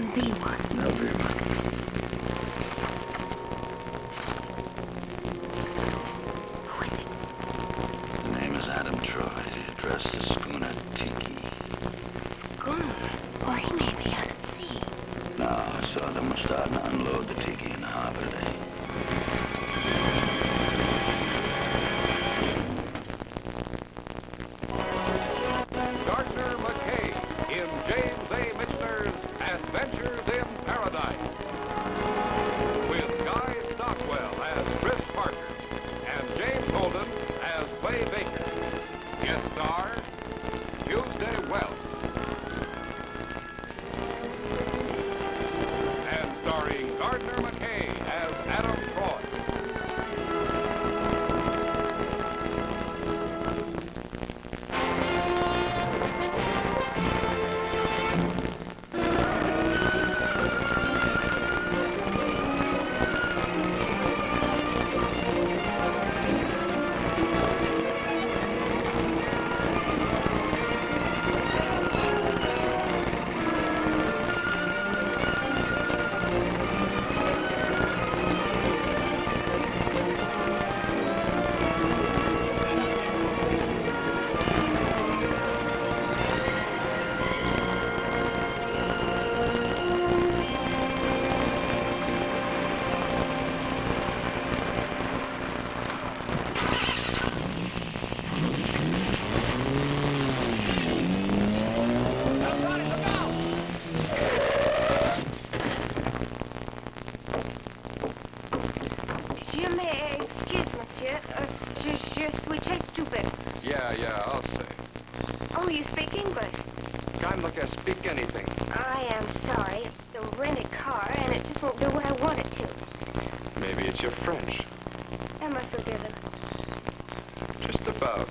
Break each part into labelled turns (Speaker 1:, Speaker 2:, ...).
Speaker 1: wouldn't be one.
Speaker 2: There'll be one.
Speaker 1: Who is it?
Speaker 2: The name is Adam Troy. Address the schooner Tiki.
Speaker 1: Schooner? Or he may be out at sea.
Speaker 2: No, I saw them starting to unload the Tiki in the harbor today.
Speaker 3: Adventures in Paradise, with Guy Stockwell as Chris Parker and James Holden as Clay Baker. Guest star, Tuesday Wells. And starring Gardner McKay as Adam Troy. Yeah, I'll say.
Speaker 1: Oh, you speak English?
Speaker 3: Kind like I speak anything.
Speaker 1: I am sorry. It's a rented car, and it just won't do what I want it to.
Speaker 3: Maybe it's your French.
Speaker 1: Am I forgiven?
Speaker 3: Just about.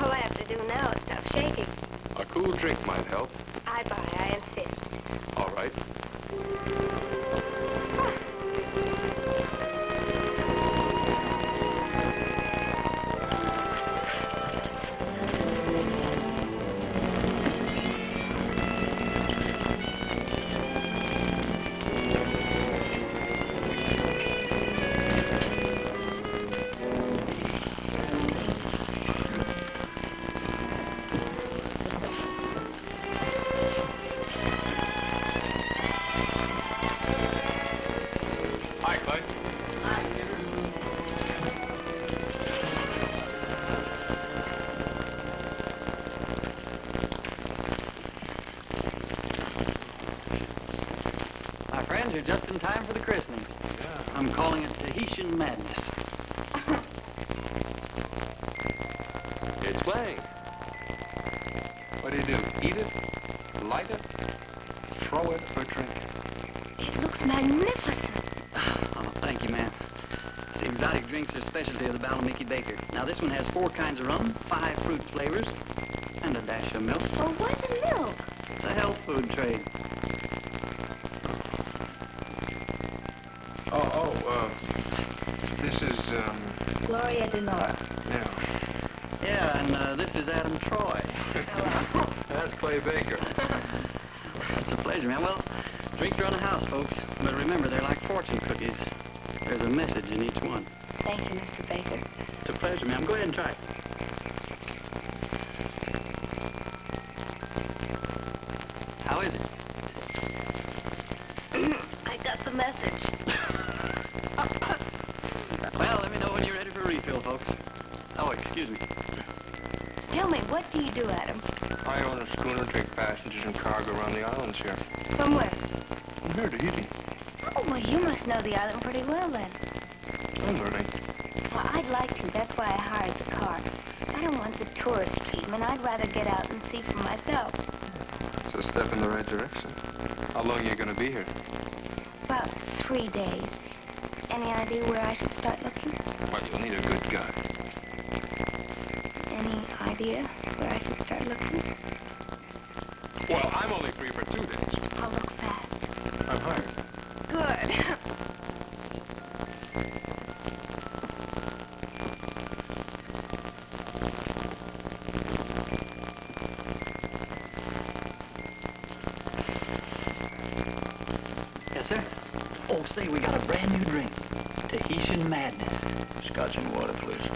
Speaker 1: All I have to do now is stop shaking.
Speaker 3: A cool drink might help.
Speaker 1: I buy, I insist.
Speaker 3: All right.
Speaker 4: You're just in time for the christening.
Speaker 3: Yeah.
Speaker 4: I'm calling it Tahitian Madness.
Speaker 3: It's playing. What do you do? Eat it? Light it? Throw it or drink it?
Speaker 1: It looks magnificent.
Speaker 4: Oh, thank you, ma'am. See, exotic drinks are a specialty of the Balamiki Baker. Now, this one has 4 kinds of rum, 5 fruit flavors, and a dash of milk.
Speaker 1: Well, why the milk?
Speaker 4: The health food trade.
Speaker 3: This is,
Speaker 1: Gloria Denora.
Speaker 3: yeah.
Speaker 4: Yeah, and this is Adam Troy.
Speaker 1: Hello.
Speaker 3: That's Clay Baker.
Speaker 4: It's a pleasure, man. Well, drinks are on the house, folks. But remember, they're like fortune cookies. There's a message in each one.
Speaker 1: Thank you, Mr. Baker.
Speaker 4: It's a pleasure, ma'am. Go ahead and try it. How is it?
Speaker 1: I got the message.
Speaker 4: Well, let me know when you're ready for a refill, folks. Oh, excuse me.
Speaker 1: Tell me, what do you do, Adam?
Speaker 3: I own a schooner, take passengers and cargo around the islands here.
Speaker 1: Somewhere.
Speaker 3: I'm here, Tahiti.
Speaker 1: Oh, well, you must know the island pretty well, then.
Speaker 3: I'm learning.
Speaker 1: Well, I'd like to. That's why I hired the car. I don't want the tourist treatment. I'd rather get out and see for myself.
Speaker 3: It's a step in the right direction. How long are you going to be here?
Speaker 1: About 3 days. Any idea where I should start looking?
Speaker 3: Well, you'll need a good guide.
Speaker 1: Any idea where I should start looking?
Speaker 3: Well, I'm only free for 2 days.
Speaker 1: I'll look fast.
Speaker 3: I'm hired.
Speaker 1: Good.
Speaker 4: sir. Oh, say, we got a brand new drink. Tahitian Madness.
Speaker 2: Scotch and water, please.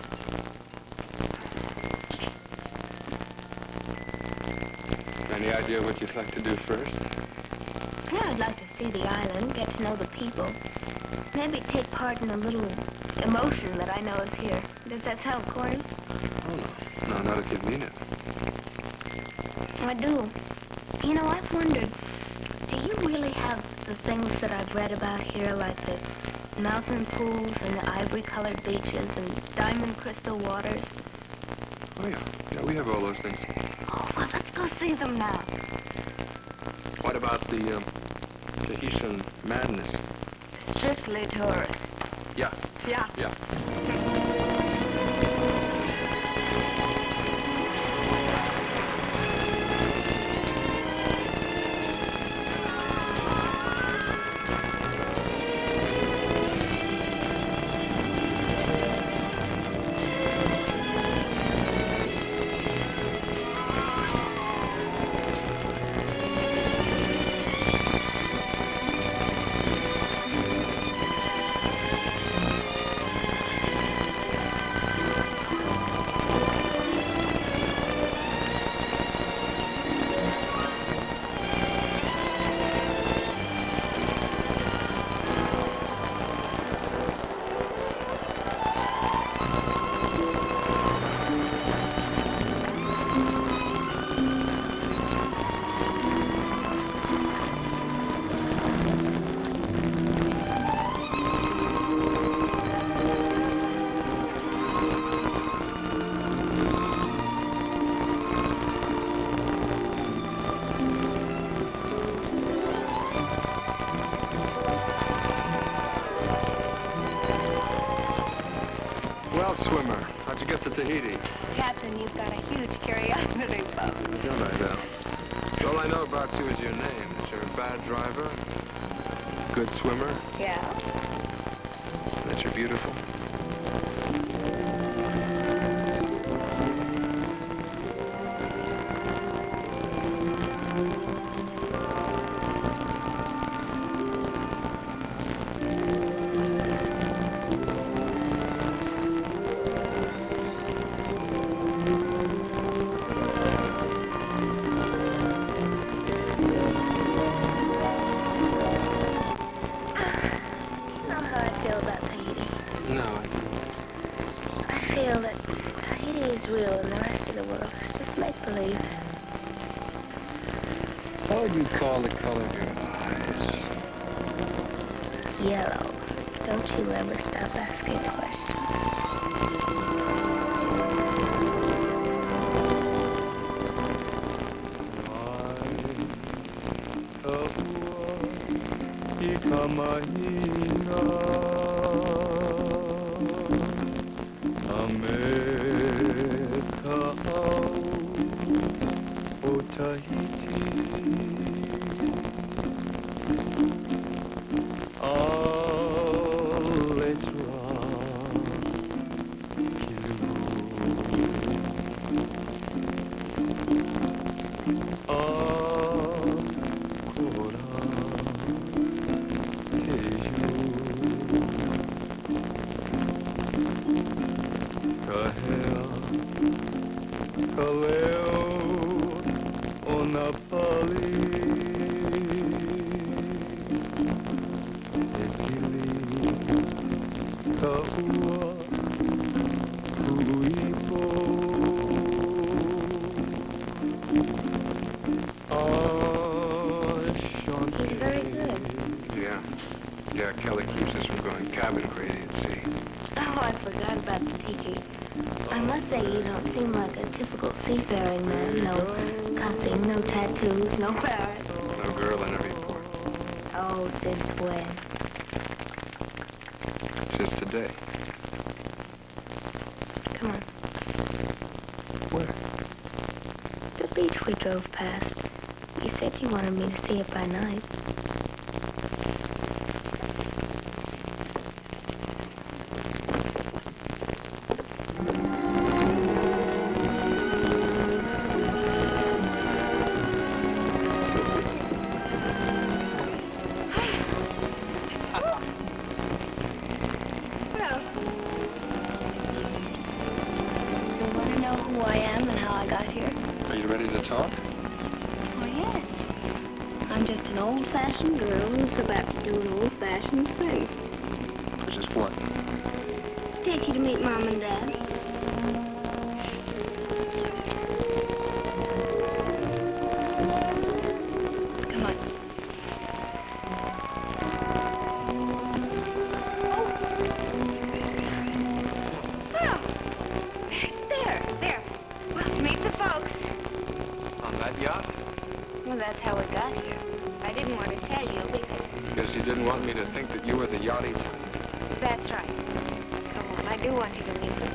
Speaker 3: Any idea what you'd like to do first?
Speaker 1: Yeah, I'd like to see the island, get to know the people. Maybe take part in a little emotion that I know is here. Does that sound corny?
Speaker 3: Oh, no. No, not if you mean it.
Speaker 1: I do. You know, I've wondered, do you really have the things that I've read about here, like the mountain pools and the ivory-colored beaches and diamond crystal waters?
Speaker 3: Oh, yeah. Yeah, we have all those things.
Speaker 1: Oh, well, let's go see them now.
Speaker 3: What about the Tahitian Madness?
Speaker 1: Strictly tourists.
Speaker 3: Yeah.
Speaker 1: Yeah.
Speaker 3: Yeah. Well, swimmer, how'd you get to Tahiti?
Speaker 1: Captain, you've got a huge curiosity about me.
Speaker 3: Don't I know? All I know about you is your name. That you're a bad driver, good swimmer,
Speaker 1: Yeah?
Speaker 3: that you're beautiful.
Speaker 1: You know how I feel about Tahiti.
Speaker 3: No,
Speaker 1: I feel that Tahiti is real and the rest of the world is just make-believe.
Speaker 3: what would you call the color of your eyes?
Speaker 1: Yellow. Don't you ever stop asking questions. He's very good.
Speaker 3: Yeah. Yeah, Kelly keeps us from going cabin crazy at sea.
Speaker 1: Oh, I forgot about the tiki. I must say you don't seem like a typical seafaring man. No cussing, no tattoos, no parrots.
Speaker 3: No girl in every port.
Speaker 1: Oh, since when?
Speaker 3: Since today.
Speaker 1: Come on.
Speaker 3: Where?
Speaker 1: The beach we drove past. You said you wanted me to see it by night. Oh, yes. I'm just an old-fashioned girl who's about to do an old-fashioned thing.
Speaker 3: Which is what?
Speaker 1: Take you to meet Mom and Dad. Come on. Oh. There. Well, meet the folks.
Speaker 3: On that yacht?
Speaker 1: Well, that's how we got here. I didn't want to tell you because...
Speaker 3: Guess you didn't want me to think that you were the yachty.
Speaker 1: That's right. Come on, I do want you to meet them.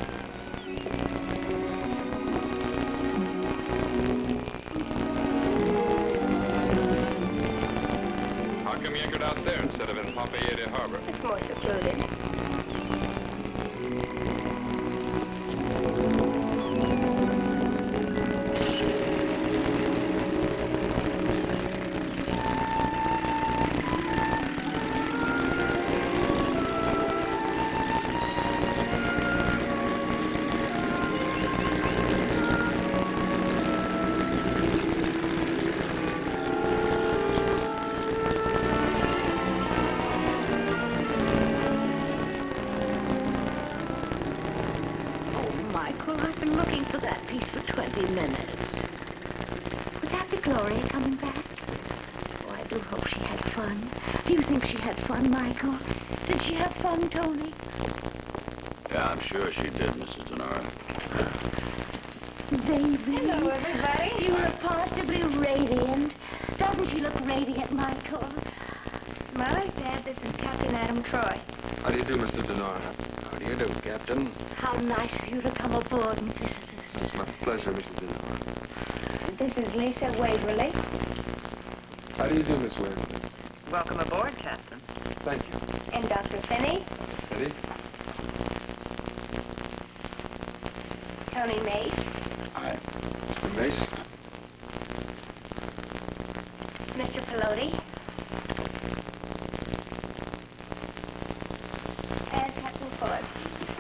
Speaker 3: How come you anchored out there instead of in Papeete Harbor?
Speaker 1: It's more secluded.
Speaker 5: Michael, I've been looking for that piece for 20 minutes. Would that be Gloria coming back? Oh, I do hope she had fun. Do you think she had fun, Michael? Did she have fun, Tony?
Speaker 2: Yeah, I'm sure she did, Mrs. Denora.
Speaker 5: Baby.
Speaker 1: Hello, everybody.
Speaker 5: You look positively radiant. Doesn't she look radiant, Michael?
Speaker 1: Mother, Dad, this is Captain Adam Troy.
Speaker 3: How do you do, Mr. Denora?
Speaker 2: How do you do, Captain?
Speaker 5: How nice of you to come aboard and visit us.
Speaker 3: It's my pleasure, Mr. Denora.
Speaker 1: This is Lisa Waverly.
Speaker 3: How do you do, Miss Waverly?
Speaker 4: Welcome aboard, Captain.
Speaker 3: Thank you.
Speaker 1: And Dr. Finney.
Speaker 3: Ready?
Speaker 1: Tony Mace.
Speaker 3: Hi. Mr. Mace.
Speaker 1: Mr. Pelote. And Captain Fuller.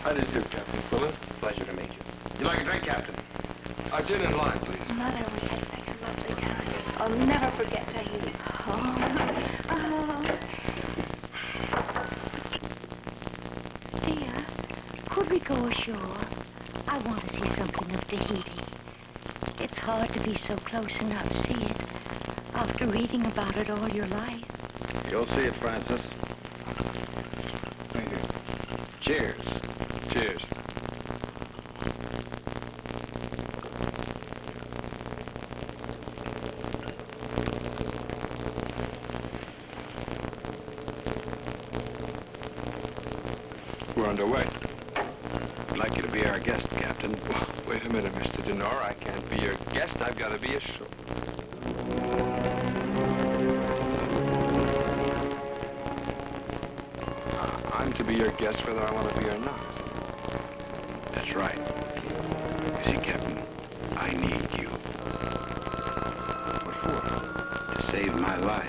Speaker 3: How do you do, Captain Fuller?
Speaker 2: Pleasure to meet you.
Speaker 3: You like a drink, Captain? Gin and lime, please.
Speaker 1: Mother, we had such a lovely time. I'll never forget Tahiti.
Speaker 5: Dear, could we go ashore? I want to see something of Tahiti. It's hard to be so close and not see it after reading about it all your life.
Speaker 2: You'll see it, Francis.
Speaker 3: Thank you.
Speaker 2: Cheers.
Speaker 3: Cheers. We're underway.
Speaker 2: I'd like you to be our guest, Captain.
Speaker 3: Wait a minute, Mr. Denora. I can't be your guest. I've got to be a show. I'm to be your guest whether I want to be or not.
Speaker 2: That's right. You see, Captain, I need you
Speaker 3: What for?
Speaker 2: to save my life.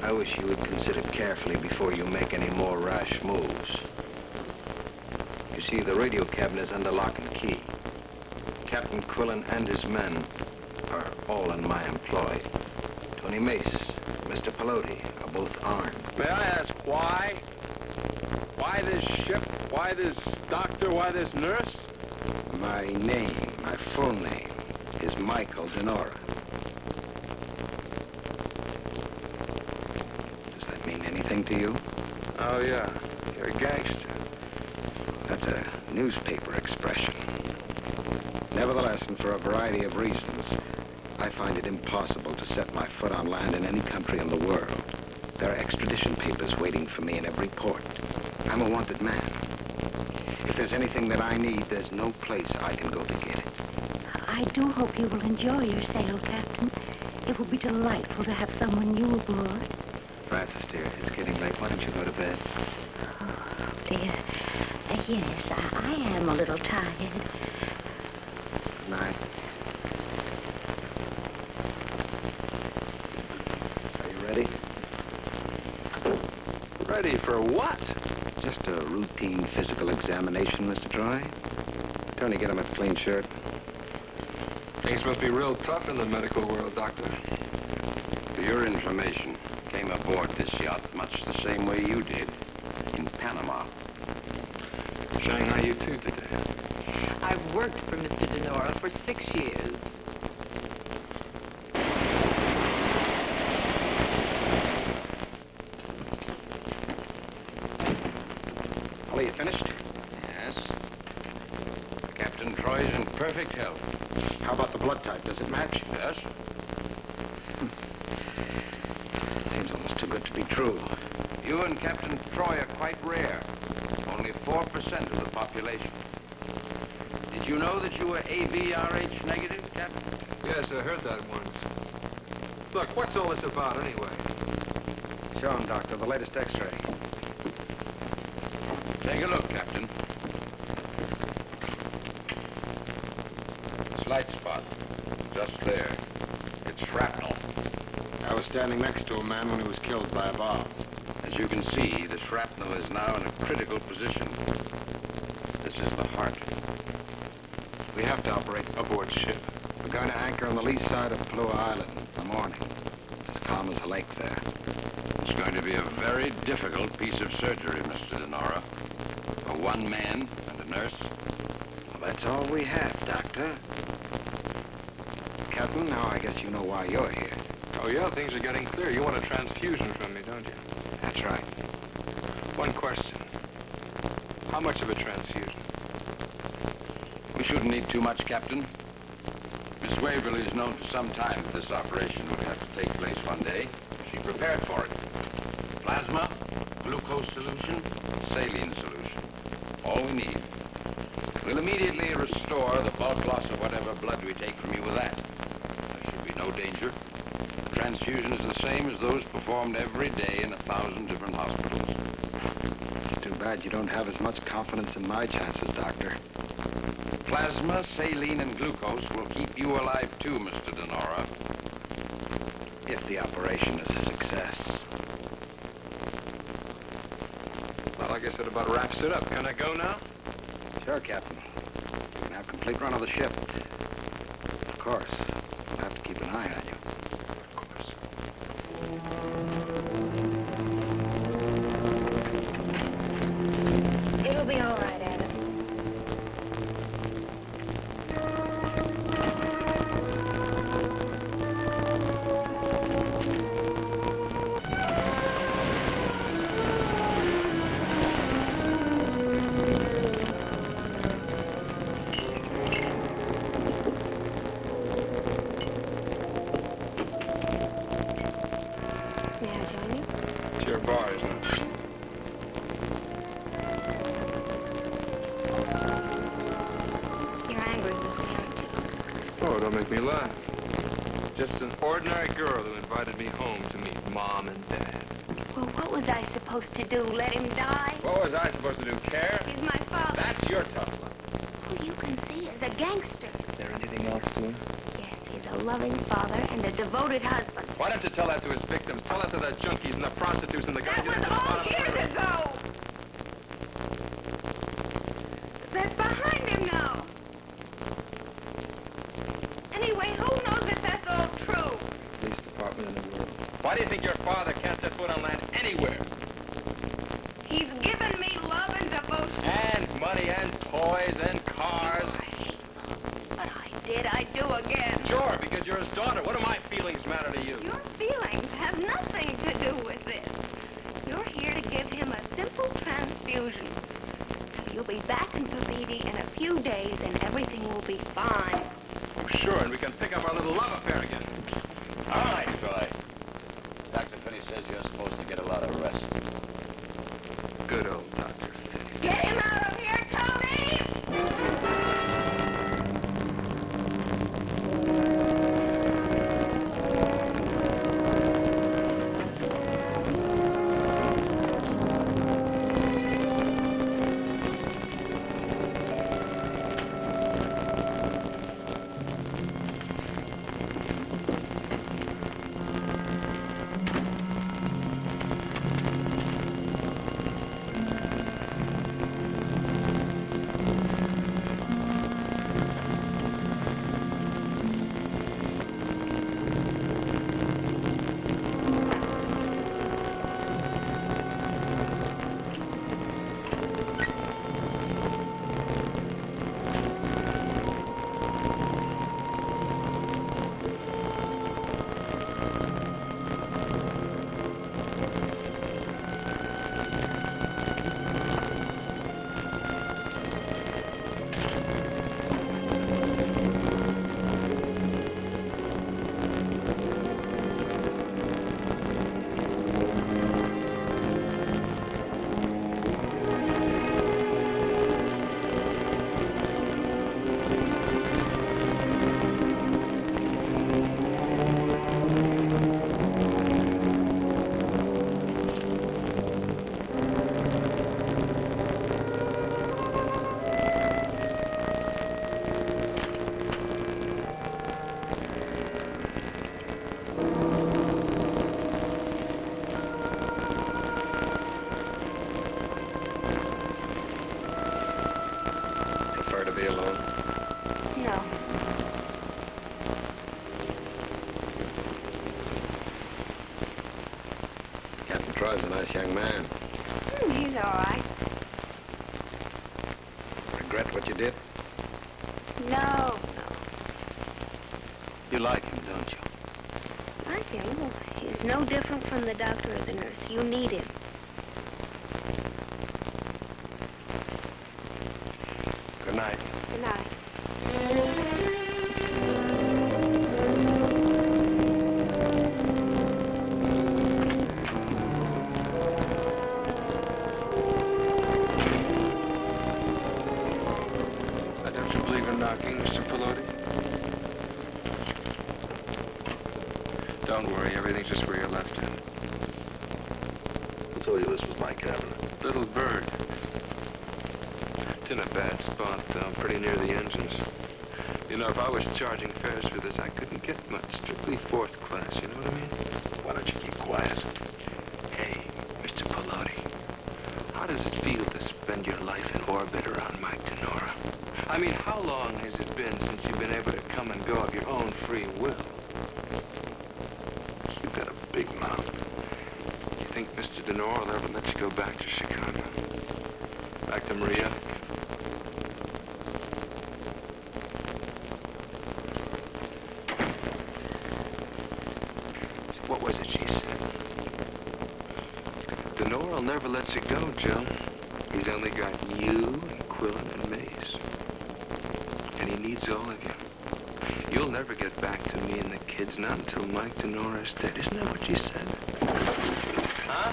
Speaker 2: I wish you would consider carefully before you make any more rash moves. You see, the radio cabin is under lock and key. Captain Quillen and his men are all in my employ. Tony Mace, Mr. Pelote are both armed.
Speaker 3: May I ask why? Why this ship? Why this doctor? Why this nurse?
Speaker 2: My name, my full name, is Michael Denora. Does that mean anything to you?
Speaker 3: Oh, yeah. You're a gangster.
Speaker 2: That's a newspaper expression. Nevertheless, and for a variety of reasons, I find it impossible to set my foot on land in any country in the world. There are extradition papers waiting for me in every port. I'm a wanted man. If there's anything that I need, there's no place I can go to get it.
Speaker 5: I do hope you will enjoy your sail, Captain. It will be delightful to have someone new aboard.
Speaker 2: Francis, dear, it's getting late. Why don't you go to bed?
Speaker 5: Oh, dear. Yes, I am a little tired.
Speaker 2: Good night. Are you ready?
Speaker 3: Ready for what?
Speaker 2: Just a routine physical examination, Mr. Troy. Tony, get him a clean shirt.
Speaker 3: Things must be real tough in the medical world, Doctor.
Speaker 6: For your information, came aboard this yacht much the same way you did, in Panama.
Speaker 3: Shanghai, you too today.
Speaker 7: I've worked for Mr. Denora for 6 years.
Speaker 2: Ollie, you finished?
Speaker 6: Yes. Captain Troy's in perfect health.
Speaker 2: How about the blood type? Does it match?
Speaker 6: Yes?
Speaker 2: Seems almost too good to be true.
Speaker 6: You and Captain Troy are quite rare. Only 4% of the population. Did you know that you were AVRH negative, Captain?
Speaker 3: Yes, I heard that once. Look, what's all this about anyway?
Speaker 2: Show him, Doctor, the latest X-ray.
Speaker 6: Take a look, Captain. Slight spot. Just there. It's shrapnel.
Speaker 2: I was standing next to a man when he was killed by a bomb.
Speaker 6: As you can see, the shrapnel is now in a critical position. This is the heart.
Speaker 2: We have to operate aboard ship. We're going to anchor on the lee side of Plua Island in the morning. It's as calm as a lake there.
Speaker 6: It's going to be a very difficult piece of surgery, Mr. Denora. For one man and a nurse.
Speaker 2: Well, that's all we have, Doctor. Captain, now I guess you know why you're here.
Speaker 3: Oh, yeah, things are getting clear. You want a transfusion from me, don't you?
Speaker 2: That's right.
Speaker 3: One question. How much of a transfusion?
Speaker 6: We shouldn't need too much, Captain. Miss Waverly has known for some time that this operation would have to take place one day. She prepared for it. Plasma, glucose solution, saline solution. All we need. We'll immediately restore the bulk loss of whatever blood we take from you with that. There should be no danger. The transfusion is the same as those performed every day in 1,000 different hospitals.
Speaker 2: It's too bad you don't have as much confidence in my chances, Doctor.
Speaker 6: Plasma, saline, and glucose will keep you alive too, Mr. Denora.
Speaker 2: If the operation is a success.
Speaker 3: Well, I guess that about wraps it up. Can I go now?
Speaker 2: Sure, Captain. You can have complete run of the ship. Of course, we'll have to keep an eye on you.
Speaker 3: Of course.
Speaker 1: It'll be all right, Adam. May I join you?
Speaker 3: It's your bar, isn't it?
Speaker 1: You're angry with me, aren't you?
Speaker 3: Oh, don't make me laugh. Just an ordinary girl who invited me home to meet Mom and Dad.
Speaker 1: Well, what was I supposed to do? Let him die?
Speaker 3: What was I supposed to do? Care?
Speaker 1: He's my father.
Speaker 3: That's your tough luck.
Speaker 1: Who you can see as a gangster.
Speaker 3: Is there anything else to him?
Speaker 1: Yes, he's a loving father and a devoted husband.
Speaker 3: Why don't you tell that to his victims? Tell that to the junkies and the prostitutes and the guys
Speaker 1: That
Speaker 3: who
Speaker 1: was
Speaker 3: live at the
Speaker 1: all
Speaker 3: bottom of the
Speaker 1: years
Speaker 3: river.
Speaker 1: ago. That's behind him now. Anyway, who knows if that's all true?
Speaker 3: Least department in the world. Why do you think your father can't set foot on land anywhere?
Speaker 1: He's given me love and devotion.
Speaker 3: And money and toys and cars.
Speaker 1: But I do again.
Speaker 3: Sure, because you're his daughter. What do my feelings matter to you?
Speaker 1: Your feelings have nothing to do with this. You're here to give him a simple transfusion. You'll be back in Papeete in a few days and everything will be fine.
Speaker 3: Oh, sure, and we can pick up our little love affair again.
Speaker 6: All right, Troy. Dr. Finney says you're supposed to get a lot of rest.
Speaker 3: Good old Dr. Finney.
Speaker 1: Get him out of here, Tony!
Speaker 2: was a nice young man.
Speaker 1: He's all right.
Speaker 2: Regret what you did?
Speaker 1: No.
Speaker 2: You like him, don't you?
Speaker 1: Like him? Well, he's no different from the doctor or the nurse. You need him.
Speaker 2: Good night.
Speaker 1: Good night.
Speaker 3: Don't you believe in knocking, Mr. Peloti? Don't worry, everything's just where you left it.
Speaker 2: Who told you this was my cabinet?
Speaker 3: Little bird.
Speaker 8: It's in a bad spot, though, pretty near the engines. You know, if I was charging fares for this, I couldn't get much. Strictly fourth class, you know what I mean?
Speaker 2: Why don't you keep quiet?
Speaker 8: Hey, Mr. Peloti, how does it feel to spend your life in orbit around Mike Denora? I mean, how long has it been since you've been able to come and go of your own free will?
Speaker 2: You've got a big mouth.
Speaker 8: You think Mr. Denora will ever let you go back to Chicago? Back to Maria? What was it she said? Denora will never let you go, Joe. He's only got you and Quillen and Mace. And he needs all of you. You'll never get back to me and the kids, not until Mike Denora is dead. Isn't that what you said? Huh?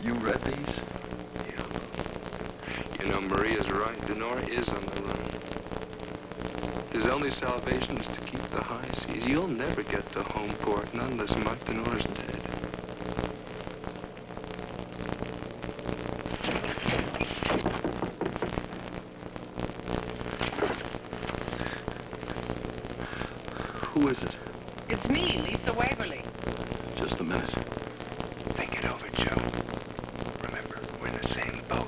Speaker 3: You read these?
Speaker 8: Yeah. You know, Maria's right. Denora is on the run. His only salvation is to keep the high seas. You'll never get to home port, not unless Mike Denora's dead.
Speaker 3: Who is it?
Speaker 7: It's me, Lisa Waverly.
Speaker 3: Just a minute.
Speaker 8: Think it over, Joe. Remember, we're in the same boat.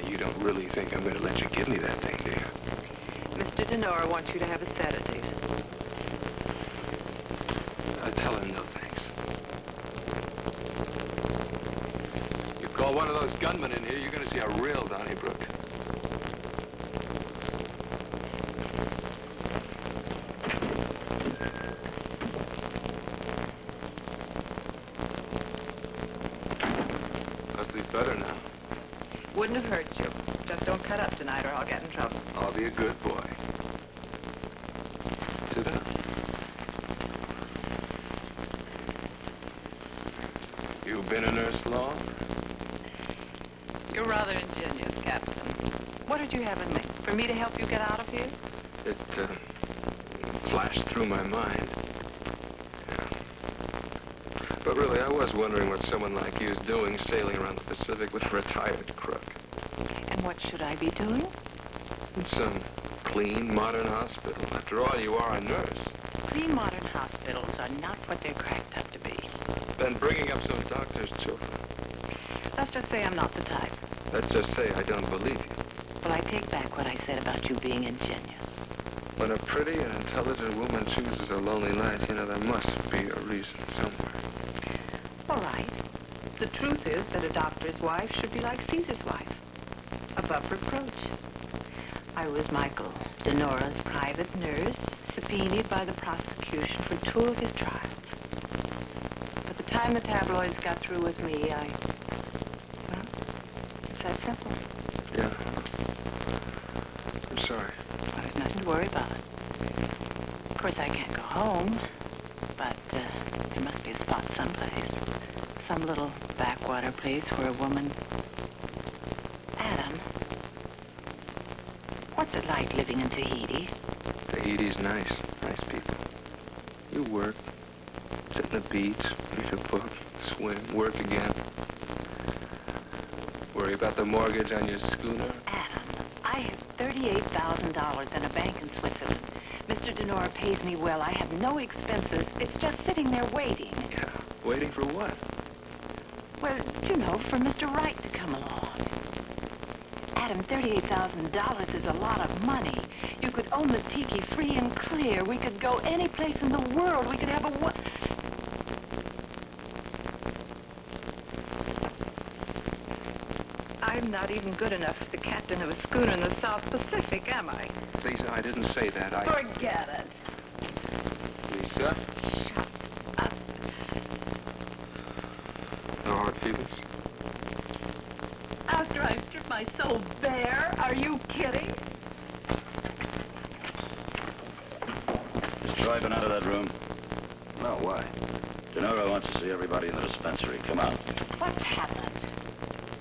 Speaker 8: You don't really think I'm going to let you give me that thing, do you?
Speaker 7: Mr. Denora wants you to have a sedative.
Speaker 8: Tell him no thanks. You call one of those gunmen in here, you're going to see a real Donnybrook. Must be better now.
Speaker 7: Wouldn't have hurt you. Just don't cut up tonight or I'll get in trouble.
Speaker 8: I'll be a good boy. Sit down. You've been a nurse long?
Speaker 7: You're rather ingenious, Captain. What did you have in me? For me to help you get out of here?
Speaker 8: It flashed through my mind. Yeah. But really, I was wondering what someone like you is doing sailing around the Pacific with a retired crook.
Speaker 7: And what should I be doing?
Speaker 8: In some clean, modern hospital. After all, you are a nurse.
Speaker 7: Clean modern hospitals are not what they're cracked up to be.
Speaker 8: Then bringing up some doctor's children.
Speaker 7: Let's just say I'm not the type.
Speaker 8: Let's just say I don't believe you.
Speaker 7: Well, I take back what I said about you being ingenious.
Speaker 8: When a pretty and intelligent woman chooses a lonely life, you know, there must be a reason somewhere.
Speaker 7: All right. The truth is that a doctor's wife should be like Caesar's wife. Above reproach. I was Michael Denora's private nurse, subpoenaed by the prosecution for 2 of his trials. By the time the tabloids got through with me, well, it's that simple.
Speaker 8: Yeah. I'm sorry.
Speaker 7: Well, there's nothing to worry about. Of course, I can't go home, but there must be a spot someplace. Some little backwater place where a woman... Adam, what's it like living in Tahiti?
Speaker 8: Tahiti's nice. Nice people. You work, sit on the beach, read a book, swim, work again. Worry about the mortgage on your schooner?
Speaker 7: Adam, I have $38,000 in a bank in Switzerland. Mr. Denora pays me well. I have no expenses. It's just sitting there waiting.
Speaker 8: Yeah, waiting for what?
Speaker 7: Well, you know, for Mr. Wright to come along. Adam, $38,000 is a lot of money. You could own the tiki free and clear. We could go any place in the world. We could have a... I'm not even good enough for the captain of a schooner in the South Pacific, am I?
Speaker 8: Lisa, I didn't say that.
Speaker 7: Forget it.
Speaker 8: Lisa?
Speaker 7: Shut up.
Speaker 8: No hard feelings?
Speaker 7: After I've stripped my soul bare? Are you kidding?
Speaker 9: Is Troy been out of that room?
Speaker 2: No, why?
Speaker 9: Denora wants to see everybody in the dispensary. Come on.
Speaker 7: What's happened?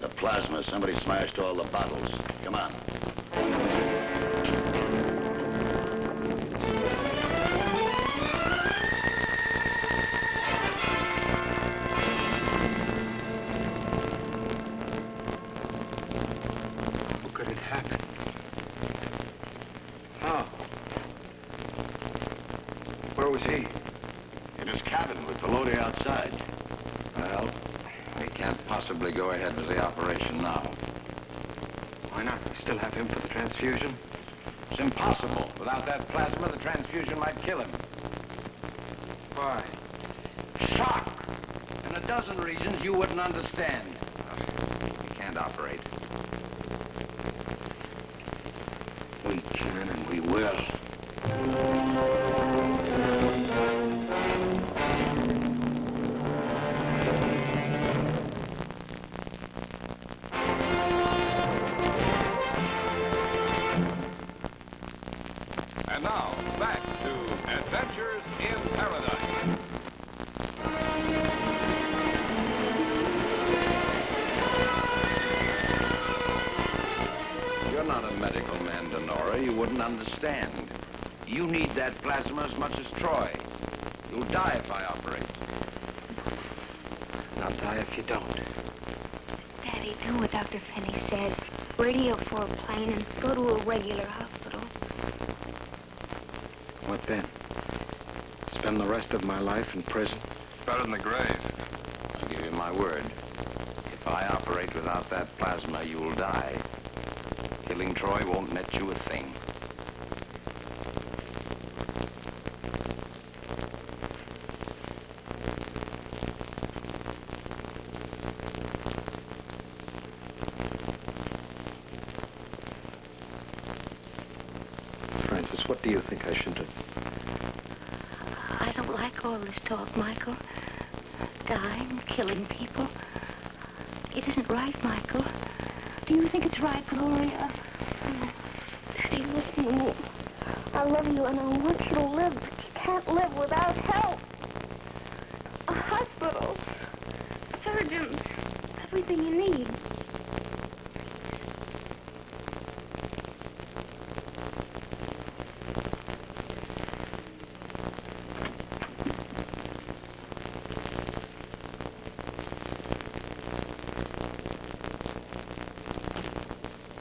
Speaker 9: The plasma. Somebody smashed all the bottles. Come on.
Speaker 8: How could it happen? How? Where was he?
Speaker 9: In his cabin with the loader outside.
Speaker 2: Well, we can't possibly go ahead with the operation now.
Speaker 8: Why not? We still have him for the transfusion.
Speaker 6: It's impossible. Without that plasma, the transfusion might kill him.
Speaker 8: Why?
Speaker 6: Shock! And a dozen reasons you wouldn't understand.
Speaker 2: We can't operate. We can and we will.
Speaker 3: And now, back to Adventures in Paradise.
Speaker 6: You're not a medical man, Denora. You wouldn't understand. You need that plasma as much as Troy. You'll die if I operate.
Speaker 8: And I'll die if you don't.
Speaker 1: Daddy, do what Dr. Finney says. Radio for a plane and go to a regular hospital.
Speaker 2: What then? Spend the rest of my life in prison?
Speaker 3: Better than the grave.
Speaker 6: I'll give you my word. If I operate without that plasma, you will die. Killing Troy won't net you a thing.
Speaker 2: Francis, what do you think I should do?
Speaker 5: I don't like all this talk, Michael. Dying, killing people. It isn't right, Michael. Do you think it's right, Gloria?
Speaker 1: Daddy, listen to me. I love you and I want you to live, but you can't live without help. A hospital, surgeons, everything you need.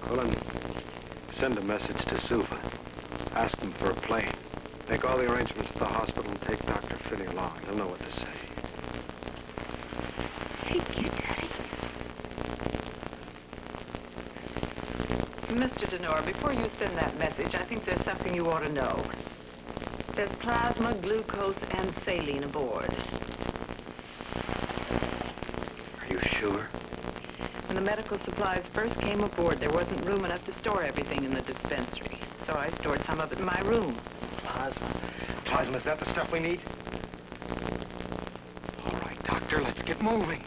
Speaker 2: Cullen, send a message to Suva. Ask them for a plane. Make all the arrangements at the hospital and take Dr. Finney along. He'll know what to say.
Speaker 1: Thank you, Daddy.
Speaker 7: Mr. Denora, before you send that message, I think there's something you ought to know. There's plasma, glucose, and saline aboard.
Speaker 2: Are you sure?
Speaker 7: When the medical supplies first came aboard, there wasn't room enough to store everything in the dispensary. So I stored some of it in my room.
Speaker 2: Plasma. Plasma, is that the stuff we need? All right, Doctor, let's get moving.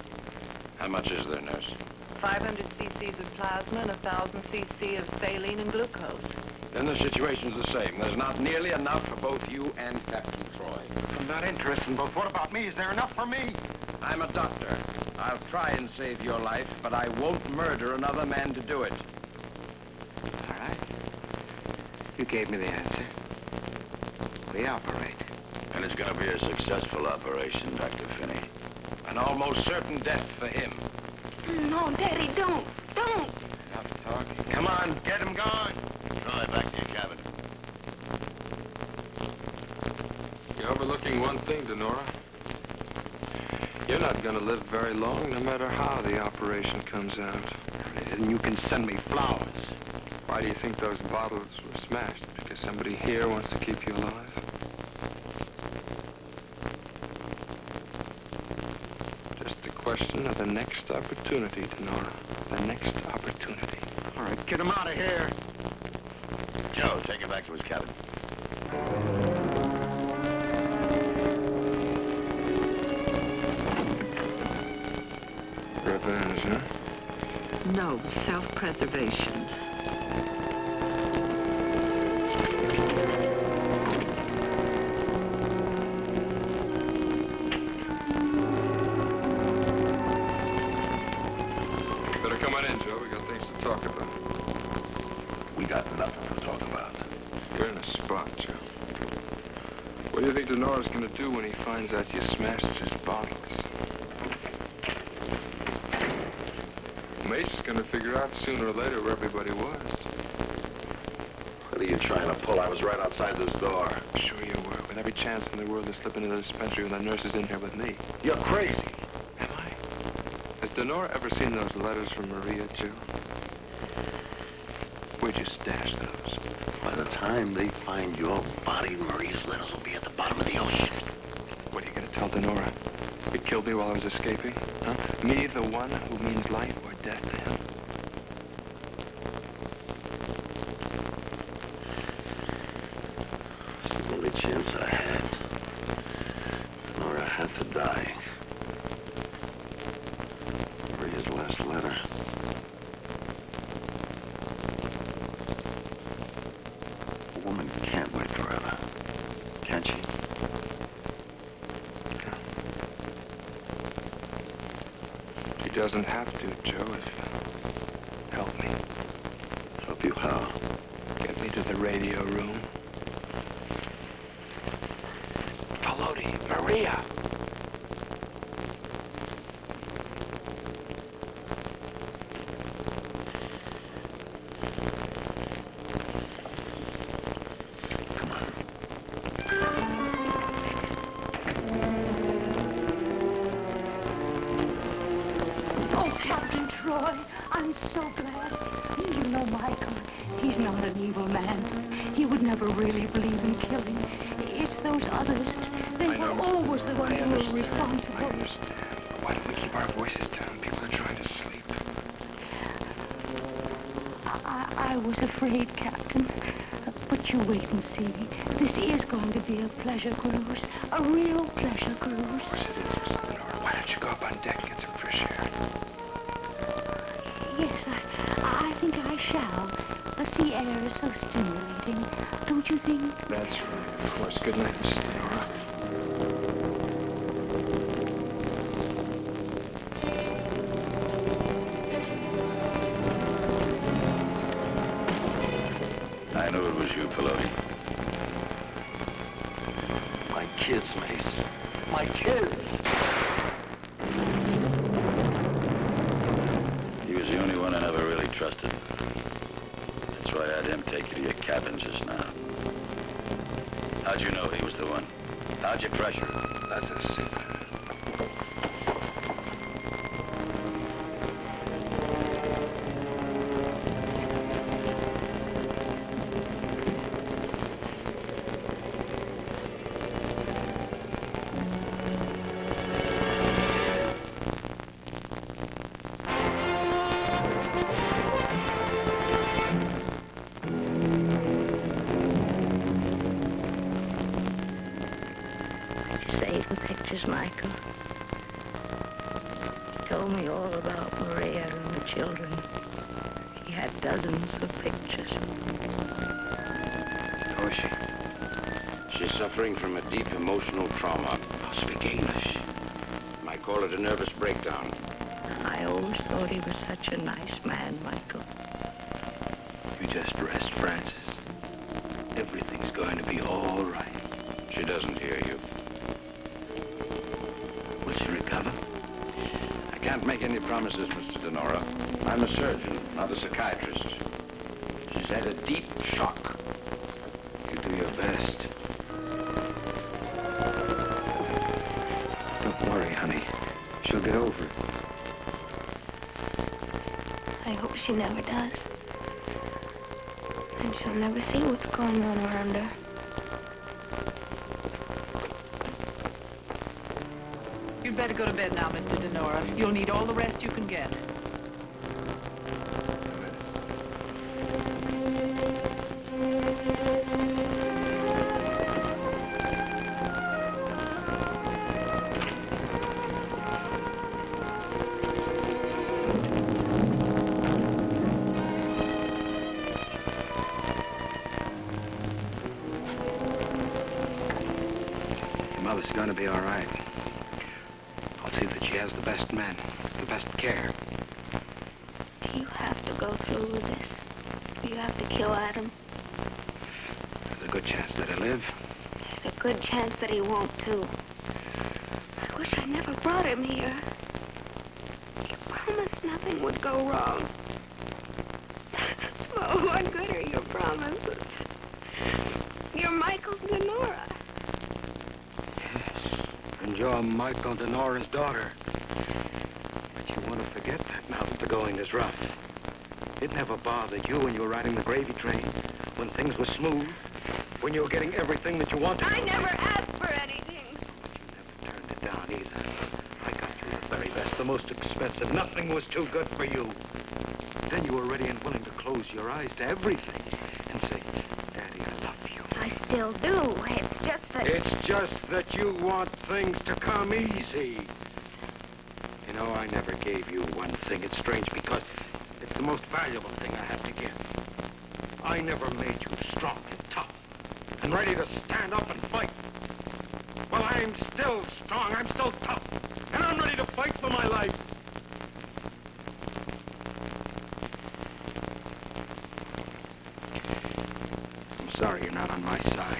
Speaker 6: How much is there, nurse?
Speaker 7: 500 cc's of plasma and 1,000 cc of saline and glucose.
Speaker 6: Then the situation's the same. There's not nearly enough for both you and Captain Troy.
Speaker 2: I'm not interested in both. What about me? Is there enough for me?
Speaker 6: I'm a doctor. I'll try and save your life, but I won't murder another man to do it.
Speaker 8: All right. You gave me the answer. We operate.
Speaker 9: And it's going to be a successful operation, Dr. Finney.
Speaker 6: An almost certain death for him.
Speaker 1: No, Daddy, don't. Don't.
Speaker 2: Enough talking.
Speaker 6: Come on, get him gone.
Speaker 9: Troy, back to your cabin.
Speaker 8: You're overlooking one thing, Denora. You're not gonna live very long, no matter how the operation comes out.
Speaker 6: And you can send me flowers.
Speaker 8: Why do you think those bottles were smashed? Because somebody here wants to keep you alive? Just a question of the next opportunity, Denora. The next opportunity.
Speaker 6: All right, get him out of here.
Speaker 9: Joe, take him back to his cabin.
Speaker 8: Revenge, huh?
Speaker 7: No, self-preservation.
Speaker 8: Better come on in, Joe. We got things to talk about.
Speaker 9: We got nothing to talk about.
Speaker 8: You're in a spot, Joe. What do you think Denora's gonna do when he finds out you smashed his bottles? Mace is gonna figure out sooner or later where everybody was.
Speaker 9: What are you trying to pull? I was right outside this door.
Speaker 8: Sure you were. With every chance in the world to slip into the dispensary when the nurse is in here with me.
Speaker 9: You're crazy.
Speaker 8: Am I? Has Denora ever seen those letters from Maria, Joe? Where'd you stash those?
Speaker 9: By the time they find your body, Maria's letters will be at the bottom of the ocean.
Speaker 8: What are you gonna tell Denora? You killed me while I was escaping? Huh? Me, the one who means life or death to him?
Speaker 9: It's the only chance I had. Nora had to die. Maria's last letter. A woman can't wait forever. Can she?
Speaker 8: She doesn't have to, Joe, if help me.
Speaker 9: Help you how?
Speaker 8: Get me to the radio room. Peloti, Maria!
Speaker 5: Oh, Captain Troy, I'm so glad. You know, Michael, he's not an evil man. He would never really believe in killing. It's those others. They were always the ones who were responsible.
Speaker 8: I understand. Why don't we keep our voices down? People are trying to sleep.
Speaker 5: I was afraid, Captain. But you wait and see. This is going to be a pleasure cruise. A real pleasure cruise.
Speaker 8: Of course it is, Mrs. Denora. Why don't you go up on deck and get some fresh air?
Speaker 5: Yes, I think I shall. The sea air is so stimulating, don't you think?
Speaker 8: That's right, of course. Good night, Mrs. Denora.
Speaker 9: I knew it was you, Peloti. My kids, Mace. My kids! He was the only one I never really trusted. That's why I had him take you to your cabin just now. How'd you know he was the one? How'd you pressure him?
Speaker 8: That's a secret.
Speaker 5: Save the pictures, Michael. He told me all about Maria and the children. He had dozens of pictures.
Speaker 6: How is she? She's suffering from a deep emotional trauma. I'll speak English. Might call it a nervous breakdown.
Speaker 5: I always thought he was such a nice man, Michael.
Speaker 2: You just rest, Francis. Everything's going to be all right.
Speaker 6: She doesn't hear you.
Speaker 2: Will she recover?
Speaker 6: can't make any promises, Mr. Denora. I'm a surgeon, not a psychiatrist. She's had a deep shock.
Speaker 8: You do your best. Don't worry, honey. She'll get over it.
Speaker 1: I hope she never does. And she'll never see what's going on around her.
Speaker 7: You'd better go to bed now, Mr. Denora. You'll need all the rest you can get.
Speaker 8: Mother's going to be all right. I'll see that she has the best men, the best care.
Speaker 1: Do you have to go through with this? Do you have to kill Adam?
Speaker 8: There's a good chance that he'll live.
Speaker 1: There's a good chance that he won't, too. I wish I never brought him here. You promised nothing would go wrong. Oh, what good are your promises? You're Michael Denora.
Speaker 8: And you're Michael Denora's daughter. But you want to forget that now that the going is rough. It never bothered you when you were riding the gravy train, when things were smooth, when you were getting everything that you wanted.
Speaker 1: I never asked for anything.
Speaker 8: But you never turned it down either. I got you the very best, the most expensive. Nothing was too good for you. Then you were ready and willing to close your eyes to everything and say, Daddy, I love you.
Speaker 1: I still do. It's just that...
Speaker 8: It's just that you want things to come easy. You know, I never gave you one thing. It's strange because it's the most valuable thing I have to give. I never made you strong and tough and ready to stand up and fight. Well, I'm still strong, I'm still tough, and I'm ready to fight for my life. I'm sorry you're not on my side.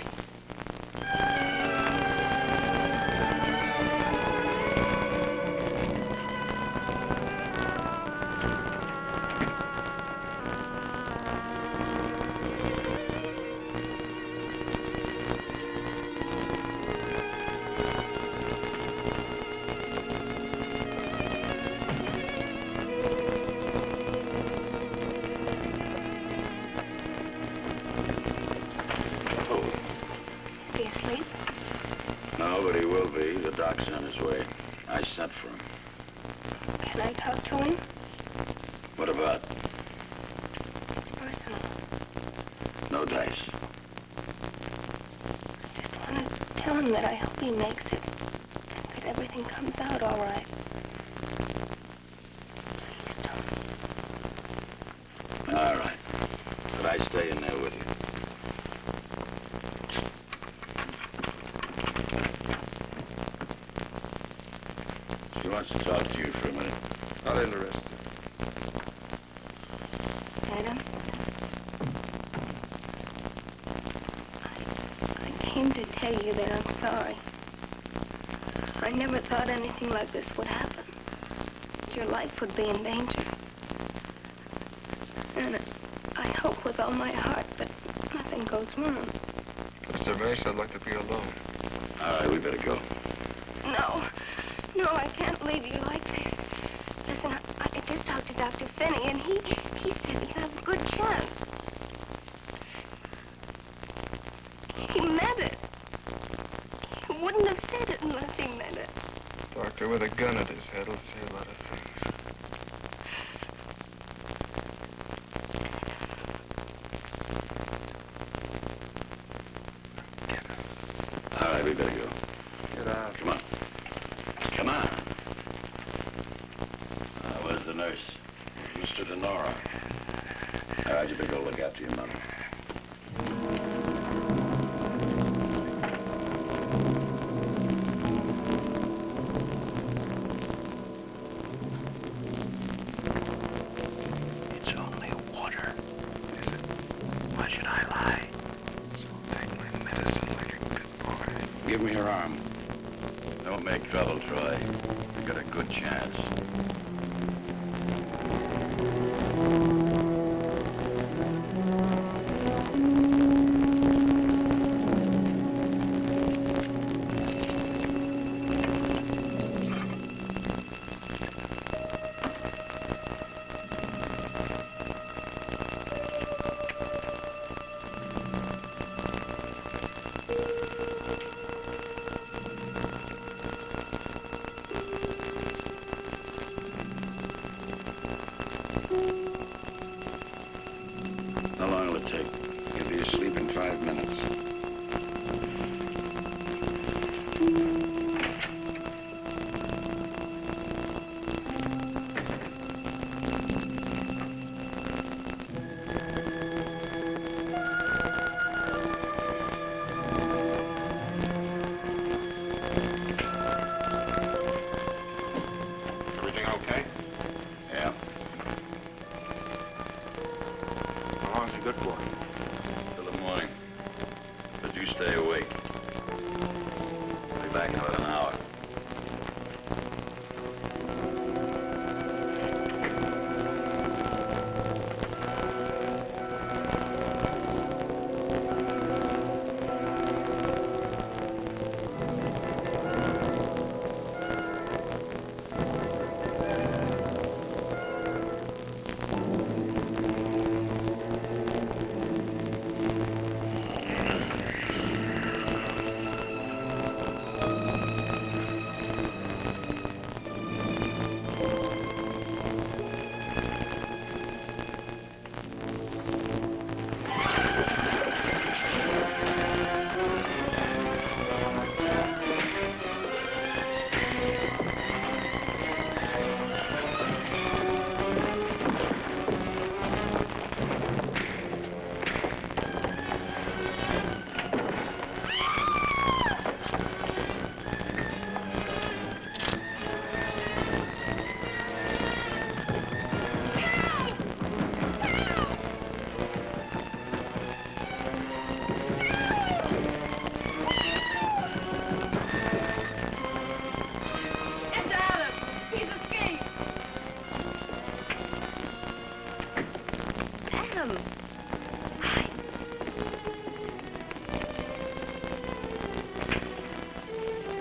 Speaker 1: Is he asleep?
Speaker 9: No, but he will be. The doc's on his way. I sent for him.
Speaker 1: Can I talk to him?
Speaker 9: What about?
Speaker 1: It's personal.
Speaker 9: No dice.
Speaker 1: I just want to tell him that I hope he makes it. And that everything comes out all right. Please don't.
Speaker 9: All right. But I stay in there with you. She wants to talk to you for a minute.
Speaker 8: Not interested.
Speaker 1: Adam? I came to tell you that I'm sorry. I never thought anything like this would happen. That your life would be in danger. And I hope with all my heart that nothing goes wrong.
Speaker 3: Mr. Mace, I'd like to be alone.
Speaker 9: All right, we better go.
Speaker 1: No, I can't leave you like this. Listen, I just talked to Dr. Finney, and he said you have a good chance. He meant it. He wouldn't have said it unless he meant it.
Speaker 3: Doctor with a gun at his head will say a lot of things.
Speaker 9: All right, we better go.
Speaker 3: Get out.
Speaker 9: Come on. Come on. Where's the nurse? Mr. Denora. All right, you better go look after your mother.
Speaker 8: It's only water. Is it? Why should I lie?
Speaker 3: So take my medicine like a good boy.
Speaker 9: Give me your arm. Don't make trouble, Troy. You got a good chance. take. He'll be asleep in 5 minutes.
Speaker 2: Everything okay?
Speaker 9: Yeah.
Speaker 2: How long is he good for?
Speaker 9: Till the morning. But you stay awake. I'll be back in about an hour.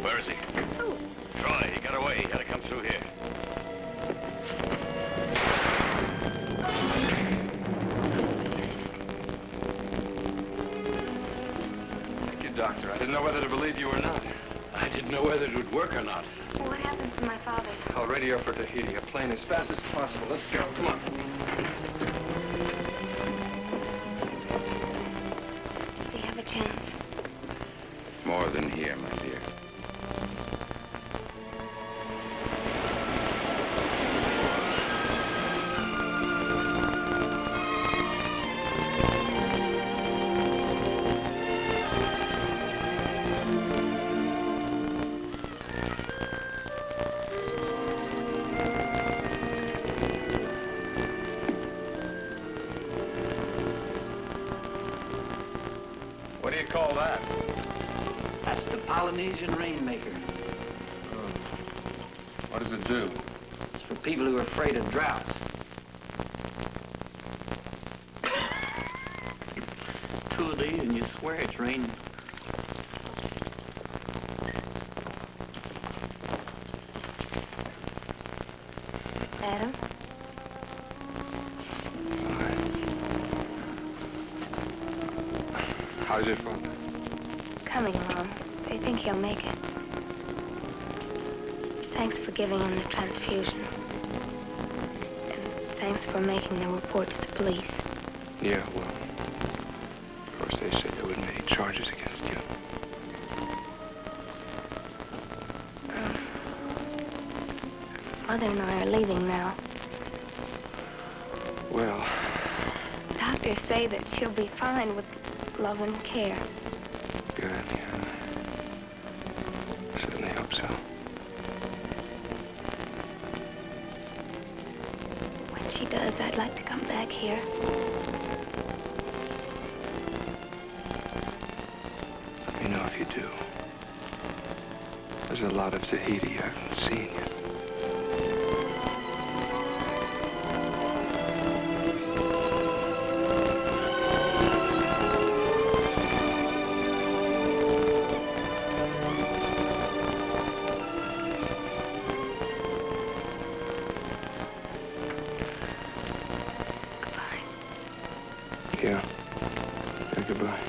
Speaker 9: Where is he?
Speaker 1: Oh.
Speaker 9: Troy, he got away. He had to come through here.
Speaker 3: Thank you, Doctor. I didn't know whether to believe you or not.
Speaker 6: I didn't know whether it would work or not.
Speaker 1: What happens to my father?
Speaker 3: I'll radio for Tahiti. A plane as fast as possible. Let's go. Come on.
Speaker 1: Does he have a chance?
Speaker 6: More than here, my dear.
Speaker 3: What do you call that?
Speaker 4: That's the Polynesian Rainmaker.
Speaker 3: What does it do?
Speaker 4: It's for people who are afraid of droughts. Two of these and you swear it's raining.
Speaker 1: Adam?
Speaker 3: How's your father?
Speaker 1: Coming along. They think he'll make it. Thanks for giving him the transfusion. And thanks for making the report to the police.
Speaker 8: Yeah, well, of course they said there wouldn't be any charges against you.
Speaker 1: Mother and I are leaving now.
Speaker 8: Well,
Speaker 1: Doctors say that she'll be fine with love and care.
Speaker 8: good, yeah. Certainly hope so.
Speaker 1: When she does, I'd like to come back here.
Speaker 8: Let me know if you do. There's a lot of Tahiti I haven't seen yet. Yeah. Yeah, goodbye.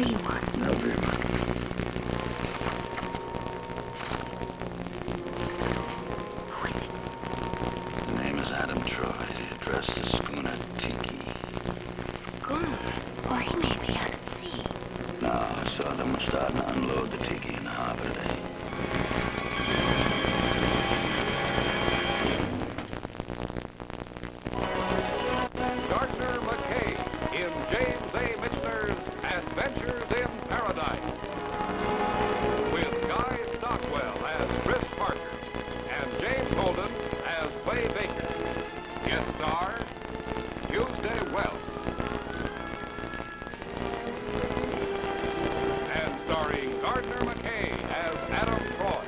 Speaker 1: be one.
Speaker 9: There'll be one.
Speaker 1: Who is it?
Speaker 9: The name is Adam Troy. The address is Schooner Tiki.
Speaker 1: Schooner? Well, he may be out at sea.
Speaker 9: No, I saw them starting to unload the Tiki in the harbor today.
Speaker 10: Gardner McKay in James A. Michener's Adventures in Paradise. With Guy Stockwell as Chris Parker and James Holden as Clay Baker. Guest star, Tuesday Wells. And starring Gardner McKay as Adam Troy.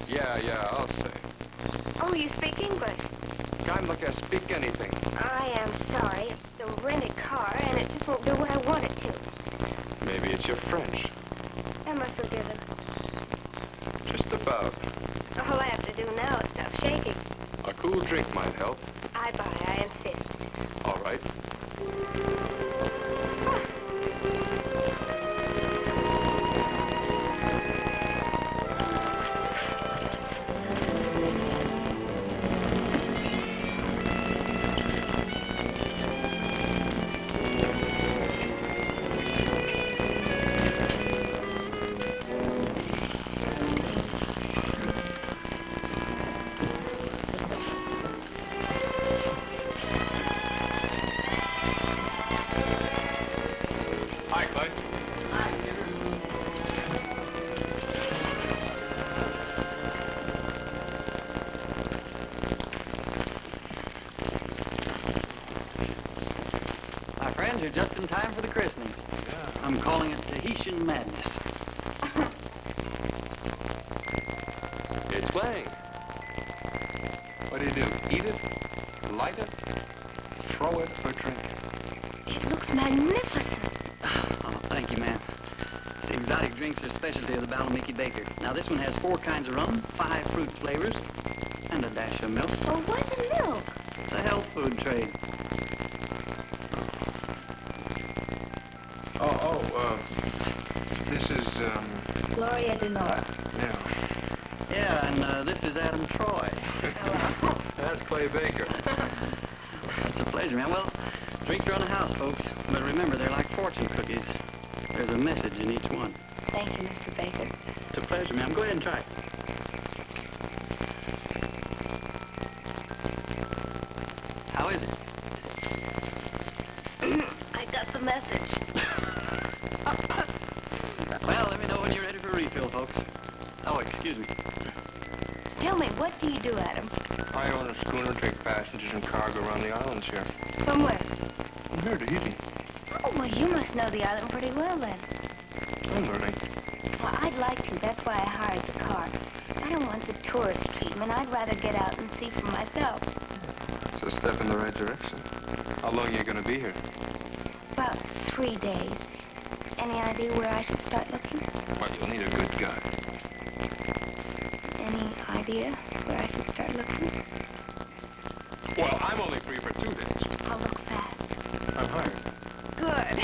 Speaker 10: Yeah, I'll say.
Speaker 1: Oh, you speak English?
Speaker 10: Can't look I speak anything.
Speaker 1: I am sorry. It's a rented car, and it just won't do what I want it to.
Speaker 10: Maybe it's your French.
Speaker 1: Am I forgiven?
Speaker 10: Just about.
Speaker 1: All I have to do now is stop shaking.
Speaker 10: A cool drink might help.
Speaker 1: I buy, I insist.
Speaker 10: All right. Hi, Bud.
Speaker 4: My friends, you're just in time for the christening.
Speaker 10: Yeah.
Speaker 4: I'm calling it Tahitian Madness.
Speaker 10: It's playing. What do you do? Eat it? Light it? Throw it or drink it?
Speaker 1: It looks magnificent.
Speaker 4: Oh, thank you, ma'am. See, exotic drinks are a specialty of the Balamiki Baker. Now, this one has 4 kinds of rum, 5 fruit flavors, and a dash of milk.
Speaker 1: Oh, why the milk?
Speaker 4: It's a health food trade.
Speaker 10: This is,
Speaker 1: Gloria Denora.
Speaker 10: yeah.
Speaker 4: Yeah, and this is Adam Troy.
Speaker 10: That's Clay Baker.
Speaker 4: It's a pleasure, man. Well, drinks are on the house, folks. But remember, they're like fortune cookies. There's a message in each one.
Speaker 1: Thank you, Mr. Baker.
Speaker 4: It's a pleasure, ma'am. Go ahead and try it. How is it?
Speaker 1: I got the message.
Speaker 4: Well, let me know when you're ready for a refill, folks. Oh, excuse me.
Speaker 1: Tell me, what do you do, Adam?
Speaker 10: I own a schooner, take passengers and cargo around the islands here.
Speaker 1: From where?
Speaker 10: I'm here to Tahiti.
Speaker 1: Oh, well, you must know the island pretty well, then.
Speaker 10: I'm learning.
Speaker 1: Well, I'd like to. That's why I hired the car. I don't want the tourist treatment. I'd rather get out and see for myself.
Speaker 10: It's a step in the right direction. How long are you going to be here?
Speaker 1: About 3 days. Any idea where I should start looking?
Speaker 10: Well, you'll need a good guide.
Speaker 1: Any idea where I should start looking?
Speaker 10: Well, I'm only free for 2 days.
Speaker 1: I'll look fast.
Speaker 10: I'm hired.
Speaker 1: Good.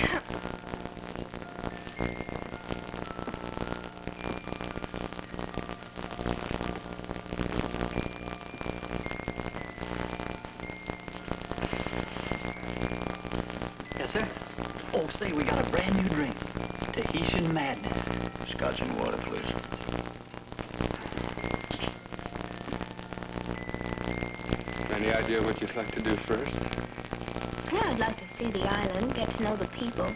Speaker 4: Yes, sir. Oh, say, we got a brand new drink. Tahitian Madness.
Speaker 9: Scotch and water, please.
Speaker 8: Any idea what you'd like to do first?
Speaker 1: Yeah, I'd like to see the island, get to know the people.